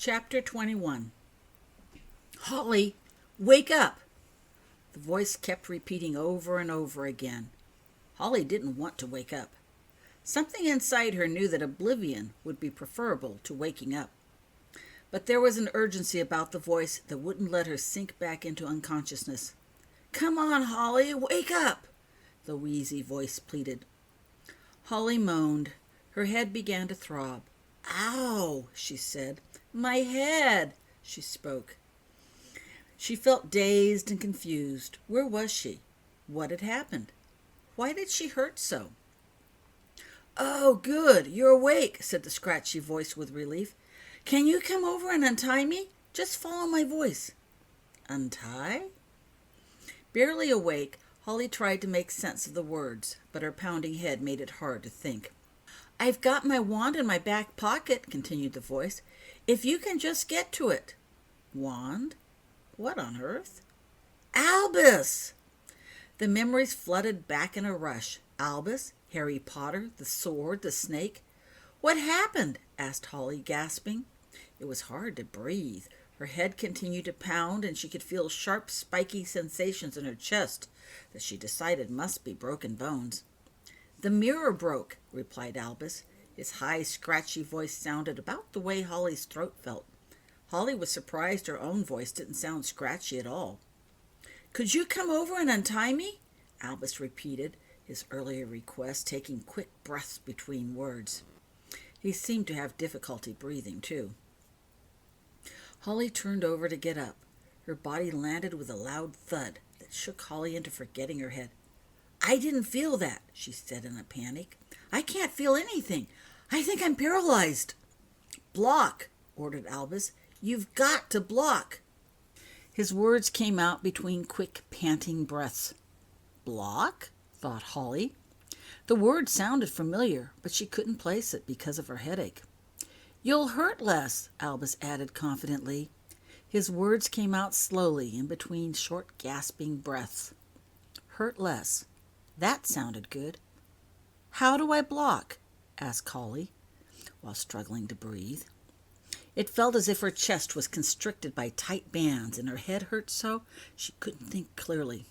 Chapter 21. Holly, wake up! The voice kept repeating over and over again. Holly didn't want to wake up. Something inside her knew that oblivion would be preferable to waking up. But there was an urgency about the voice that wouldn't let her sink back into unconsciousness. "Come on, Holly, wake up!" the wheezy voice pleaded. Holly moaned. Her head began to throb. "Ow," she said. "My head," she spoke. She felt dazed and confused. Where was she? What had happened? Why did she hurt so? "Oh, good, you're awake," said the scratchy voice with relief. "Can you come over and untie me? Just follow my voice." Untie? Barely awake, Holly tried to make sense of the words, but her pounding head made it hard to think. "I've got my wand in my back pocket," continued the voice. "If you can just get to it." Wand? What on earth? Albus! The memories flooded back in a rush. Albus, Harry Potter, the sword, the snake. "What happened?" asked Holly, gasping. It was hard to breathe. Her head continued to pound, and she could feel sharp, spiky sensations in her chest that she decided must be broken bones. "The mirror broke," replied Albus. His high, scratchy voice sounded about the way Holly's throat felt. Holly was surprised her own voice didn't sound scratchy at all. "Could you come over and untie me?" Albus repeated, his earlier request, taking quick breaths between words. He seemed to have difficulty breathing, too. Holly turned over to get up. Her body landed with a loud thud that shook Holly into forgetting her head. "I didn't feel that," she said in a panic. "I can't feel anything. I think I'm paralyzed." "Block," ordered Albus. "You've got to block." His words came out between quick, panting breaths. Block? Thought Holly. The word sounded familiar, but she couldn't place it because of her headache. "You'll hurt less," Albus added confidently. His words came out slowly in between short, gasping breaths. Hurt less. That sounded good. "How do I block?" asked Holly, while struggling to breathe. It felt as if her chest was constricted by tight bands, and her head hurt so she couldn't think clearly.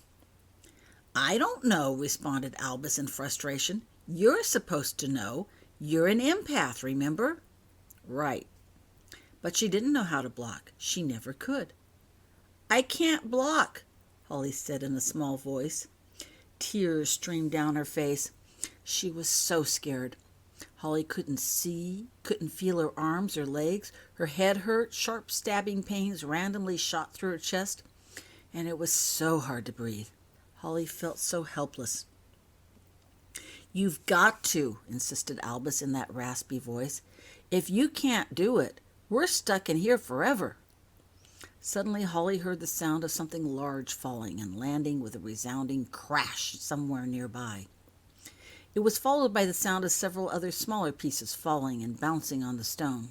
"I don't know," responded Albus in frustration. "You're supposed to know. You're an empath, remember?" "Right." But she didn't know how to block. She never could. "I can't block," Holly said in a small voice. Tears streamed down her face. She was so scared. Holly couldn't see, couldn't feel her arms or legs. Her head hurt. Sharp stabbing pains randomly shot through her chest, and it was so hard to breathe. Holly felt so helpless. "You've got to," insisted Albus in that raspy voice. "If you can't do it, we're stuck in here forever." Suddenly Holly heard the sound of something large falling and landing with a resounding crash somewhere nearby. It was followed by the sound of several other smaller pieces falling and bouncing on the stone.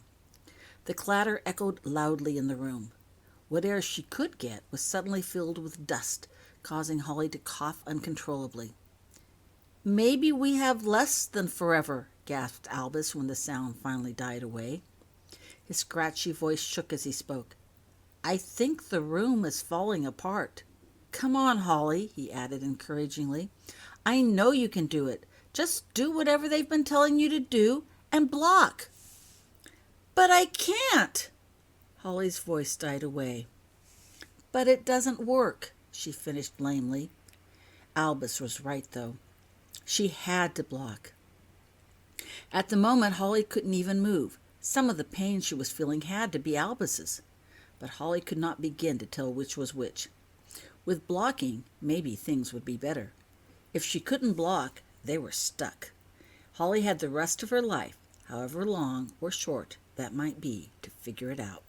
The clatter echoed loudly in the room. What air she could get was suddenly filled with dust, causing Holly to cough uncontrollably. "Maybe we have less than forever," gasped Albus when the sound finally died away. His scratchy voice shook as he spoke. "I think the room is falling apart. Come on, Holly," he added encouragingly. "I know you can do it. Just do whatever they've been telling you to do and block." "But I can't." Holly's voice died away. "But it doesn't work," she finished lamely. Albus was right, though. She had to block. At the moment, Holly couldn't even move. Some of the pain she was feeling had to be Albus's, but Holly could not begin to tell which was which. With blocking, maybe things would be better. If she couldn't block, they were stuck. Holly had the rest of her life, however long or short that might be, to figure it out.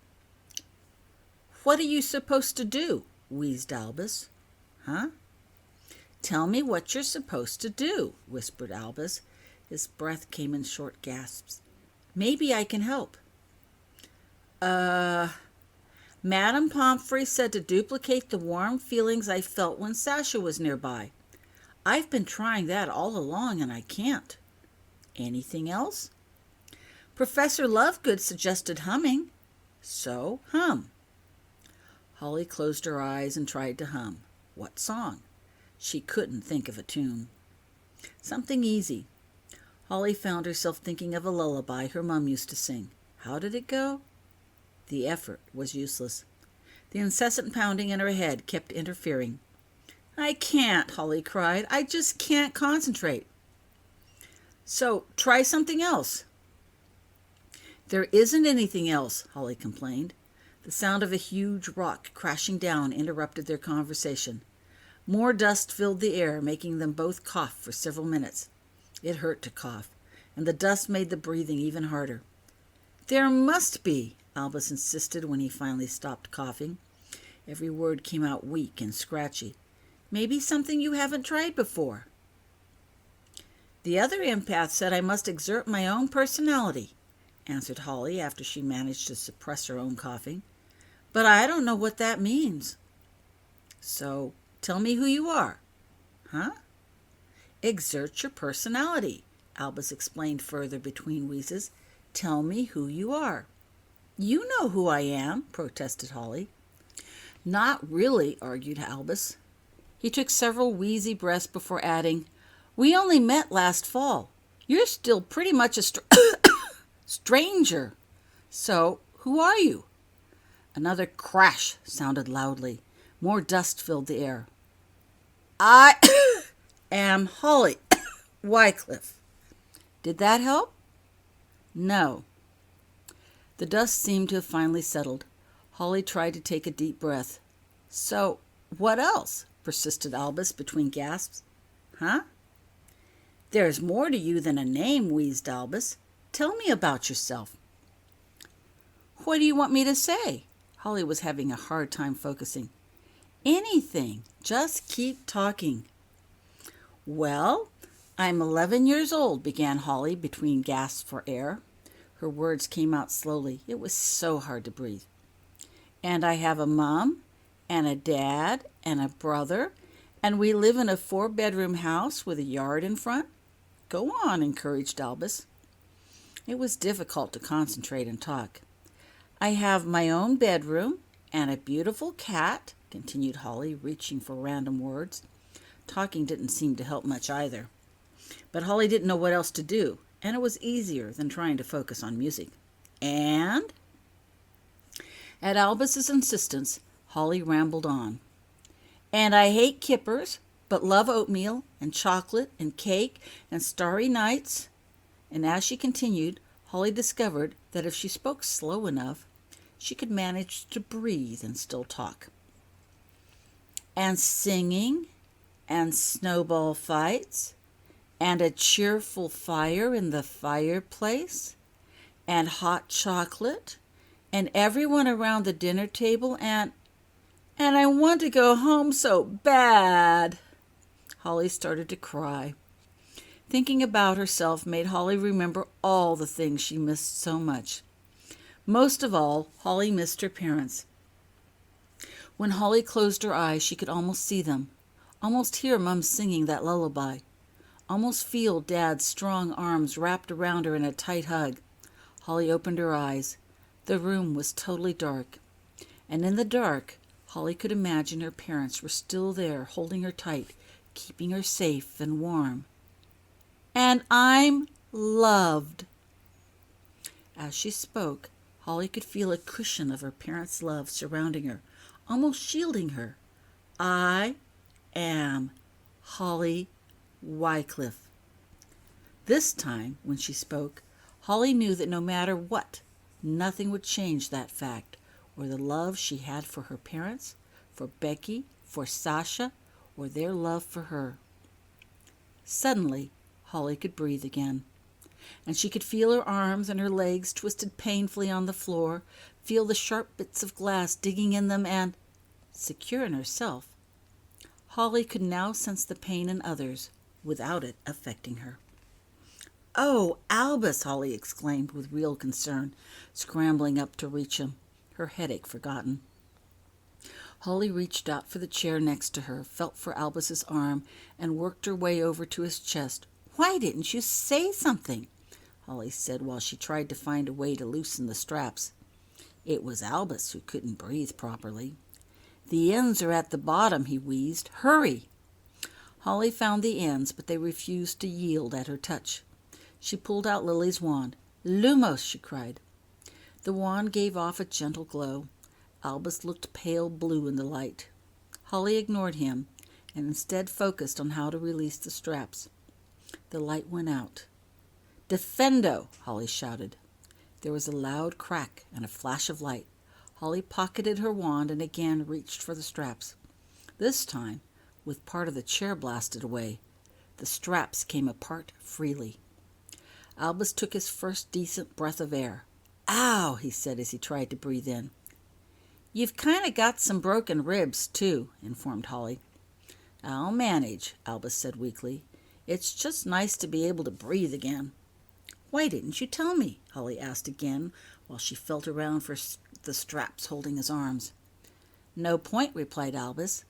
"What are you supposed to do?" wheezed Albus. "Huh?" "Tell me what you're supposed to do," whispered Albus. His breath came in short gasps. "Maybe I can help." Madame Pomfrey said to duplicate the warm feelings I felt when Sasha was nearby. I've been trying that all along, and I can't." "Anything else?" "Professor Lovegood suggested humming." So hum. Holly closed her eyes and tried to hum. What song? She couldn't think of a tune. Something easy. Holly found herself thinking of a lullaby her mum used to sing. How did it go? The effort was useless. The incessant pounding in her head kept interfering. I can't, Holly cried. I just can't concentrate. So try something else. There isn't anything else, Holly complained. The sound of a huge rock crashing down interrupted their conversation. More dust filled the air, making them both cough for several minutes. It hurt to cough, and the dust made the breathing even harder. There must be, Albus insisted when he finally stopped coughing. Every word came out weak and scratchy. Maybe something you haven't tried before. The other empath said I must exert my own personality, answered Holly after she managed to suppress her own coughing. But I don't know what that means. So, tell me who you are. Huh? Exert your personality, Albus explained further between wheezes. Tell me who you are. You know who I am, protested Holly. Not really, argued Albus. He took several wheezy breaths before adding, We only met last fall. You're still pretty much a stranger. So, who are you? Another crash sounded loudly. More dust filled the air. I am Holly Wycliffe. Did that help? No. The dust seemed to have finally settled. Holly tried to take a deep breath. So, what else? Persisted Albus between gasps. Huh? There's more to you than a name, wheezed Albus. Tell me about yourself. What do you want me to say? Holly was having a hard time focusing. Anything. Just keep talking. Well, I'm 11 years old, began Holly between gasps for air. Her words came out slowly. It was so hard to breathe. And I have a mom and a dad and a brother, and we live in a 4-bedroom house with a yard in front. Go on, encouraged Albus. It was difficult to concentrate and talk. I have my own bedroom and a beautiful cat, continued Holly, reaching for random words. Talking didn't seem to help much either. But Holly didn't know what else to do, and it was easier than trying to focus on music. And? At Albus's insistence, Holly rambled on. And I hate kippers, but love oatmeal and chocolate and cake and starry nights. And as she continued, Holly discovered that if she spoke slow enough, she could manage to breathe and still talk. And singing, and snowball fights, and a cheerful fire in the fireplace, and hot chocolate, and everyone around the dinner table, and I want to go home so bad. Holly started to cry. Thinking about herself made Holly remember all the things she missed so much. Most of all, Holly missed her parents. When Holly closed her eyes, she could almost see them, almost hear Mum singing that lullaby, almost feel Dad's strong arms wrapped around her in a tight hug. Holly opened her eyes. The room was totally dark, and in the dark, Holly could imagine her parents were still there, holding her tight, keeping her safe and warm. And I'm loved. As she spoke, Holly could feel a cushion of her parents' love surrounding her, almost shielding her. I am Holly Wycliffe. This time, when she spoke, Holly knew that no matter what, nothing would change that fact, or the love she had for her parents, for Becky, for Sasha, or their love for her. Suddenly, Holly could breathe again, and she could feel her arms and her legs twisted painfully on the floor, feel the sharp bits of glass digging in them, and, secure in herself, Holly could now sense the pain in others without it affecting her. "Oh, Albus!" Holly exclaimed with real concern, scrambling up to reach him, her headache forgotten. Holly reached out for the chair next to her, felt for Albus's arm, and worked her way over to his chest. "Why didn't you say something?" Holly said while she tried to find a way to loosen the straps. It was Albus who couldn't breathe properly. "The ends are at the bottom," he wheezed. "Hurry!" Holly found the ends, but they refused to yield at her touch. She pulled out Lily's wand. "Lumos!" she cried. The wand gave off a gentle glow. Albus looked pale blue in the light. Holly ignored him and instead focused on how to release the straps. The light went out. "Defendo!" Holly shouted. There was a loud crack and a flash of light. Holly pocketed her wand and again reached for the straps. This time, with part of the chair blasted away, the straps came apart freely. Albus took his first decent breath of air. "Ow!" he said as he tried to breathe in. "You've kind of got some broken ribs, too," informed Holly. "I'll manage," Albus said weakly. "It's just nice to be able to breathe again." "Why didn't you tell me?" Holly asked again, while she felt around for the straps holding his arms. "No point," replied Albus.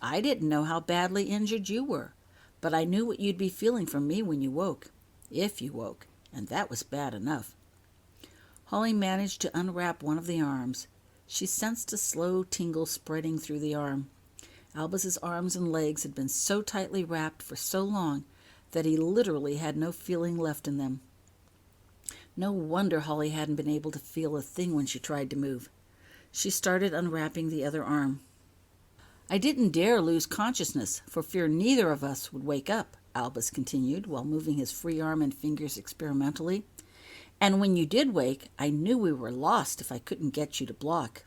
"I didn't know how badly injured you were, but I knew what you'd be feeling from me when you woke. If you woke, and that was bad enough." Holly managed to unwrap one of the arms. She sensed a slow tingle spreading through the arm. Albus's arms and legs had been so tightly wrapped for so long that he literally had no feeling left in them. No wonder Holly hadn't been able to feel a thing when she tried to move. She started unwrapping the other arm. "I didn't dare lose consciousness for fear neither of us would wake up," Albus continued, while moving his free arm and fingers experimentally. "And when you did wake, I knew we were lost if I couldn't get you to block.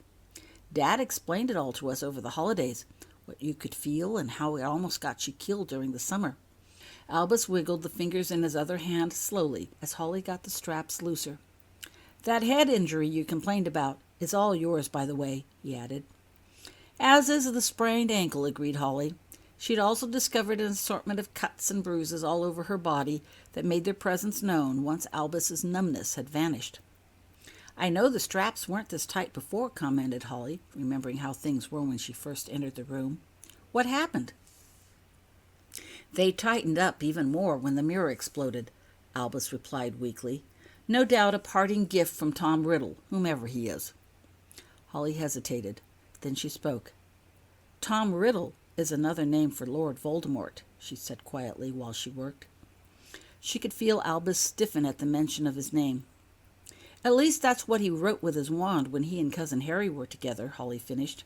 Dad explained it all to us over the holidays, what you could feel and how it almost got you killed during the summer." Albus wiggled the fingers in his other hand slowly as Holly got the straps looser. "That head injury you complained about is all yours, by the way," he added. "As is the sprained ankle," agreed Holly. She'd also discovered an assortment of cuts and bruises all over her body that made their presence known once Albus's numbness had vanished. "I know the straps weren't this tight before," commented Holly, remembering how things were when she first entered the room. "What happened?" "They tightened up even more when the mirror exploded," Albus replied weakly. "No doubt a parting gift from Tom Riddle, whomever he is." Holly hesitated. Then she spoke. "Tom Riddle is another name for Lord Voldemort," she said quietly while she worked. She could feel Albus stiffen at the mention of his name. "At least that's what he wrote with his wand when he and Cousin Harry were together," Holly finished.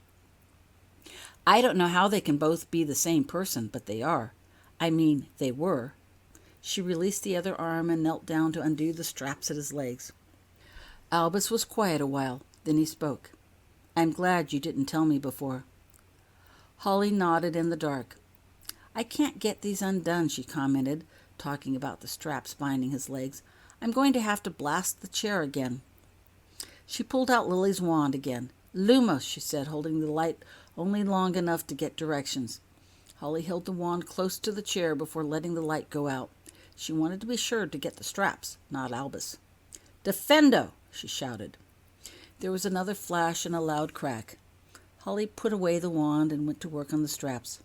"I don't know how they can both be the same person, but they are. I mean, they were." She released the other arm and knelt down to undo the straps at his legs. Albus was quiet a while. Then he spoke. "I'm glad you didn't tell me before." Holly nodded in the dark. "I can't get these undone," she commented, talking about the straps binding his legs. "I'm going to have to blast the chair again." She pulled out Lily's wand again. "Lumos," she said, holding the light only long enough to get directions. Holly held the wand close to the chair before letting the light go out. She wanted to be sure to get the straps, not Albus. "Defendo!" she shouted. There was another flash and a loud crack. Holly put away the wand and went to work on the straps.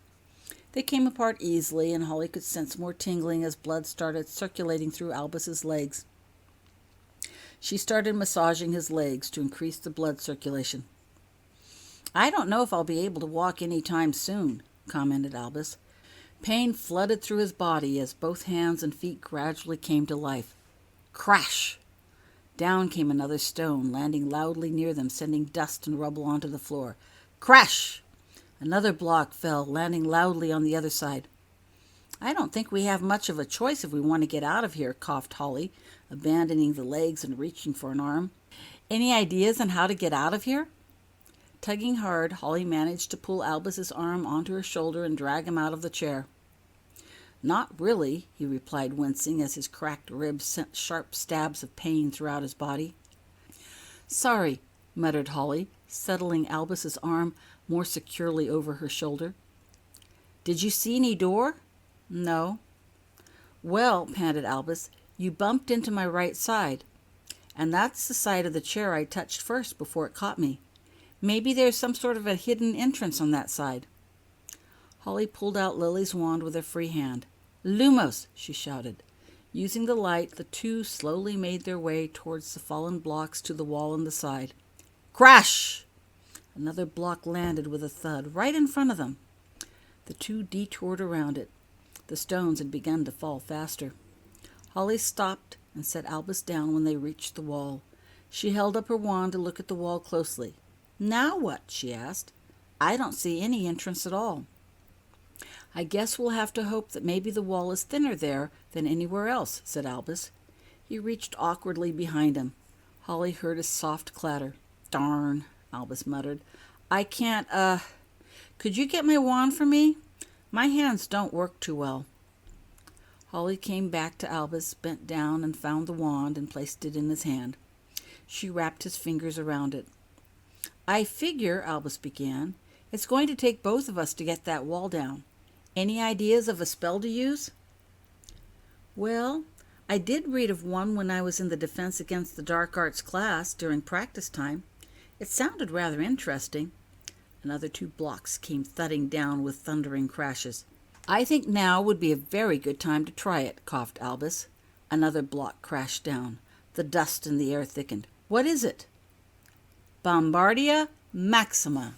They came apart easily, and Holly could sense more tingling as blood started circulating through Albus's legs. She started massaging his legs to increase the blood circulation. "I don't know if I'll be able to walk any time soon," commented Albus. Pain flooded through his body as both hands and feet gradually came to life. Crash! Down came another stone, landing loudly near them, sending dust and rubble onto the floor. Crash! Another block fell, landing loudly on the other side. "I don't think we have much of a choice if we want to get out of here," coughed Holly, abandoning the legs and reaching for an arm. "Any ideas on how to get out of here?" Tugging hard, Holly managed to pull Albus's arm onto her shoulder and drag him out of the chair. "Not really," he replied, wincing as his cracked ribs sent sharp stabs of pain throughout his body. "Sorry," muttered Holly, settling Albus's arm more securely over her shoulder. "Did you see any door?" "No." "Well," panted Albus, "you bumped into my right side, and that's the side of the chair I touched first before it caught me. Maybe there's some sort of a hidden entrance on that side." Holly pulled out Lily's wand with her free hand. "Lumos!" she shouted. Using the light, the two slowly made their way towards the fallen blocks to the wall on the side. Crash! Another block landed with a thud right in front of them. The two detoured around it. The stones had begun to fall faster. Holly stopped and set Albus down when they reached the wall. She held up her wand to look at the wall closely. "Now what?" she asked. "I don't see any entrance at all." "I guess we'll have to hope that maybe the wall is thinner there than anywhere else," said Albus. He reached awkwardly behind him. Holly heard a soft clatter. "Darn," Albus muttered. "I can't, could you get my wand for me? My hands don't work too well." Holly came back to Albus, bent down and found the wand and placed it in his hand. She wrapped his fingers around it. "I figure," Albus began, "it's going to take both of us to get that wall down. Any ideas of a spell to use?" "Well, I did read of one when I was in the Defense Against the Dark Arts class during practice time. It sounded rather interesting." Another two blocks came thudding down with thundering crashes. "I think now would be a very good time to try it," coughed Albus. Another block crashed down. The dust in the air thickened. "What is it?" "Bombardia Maxima."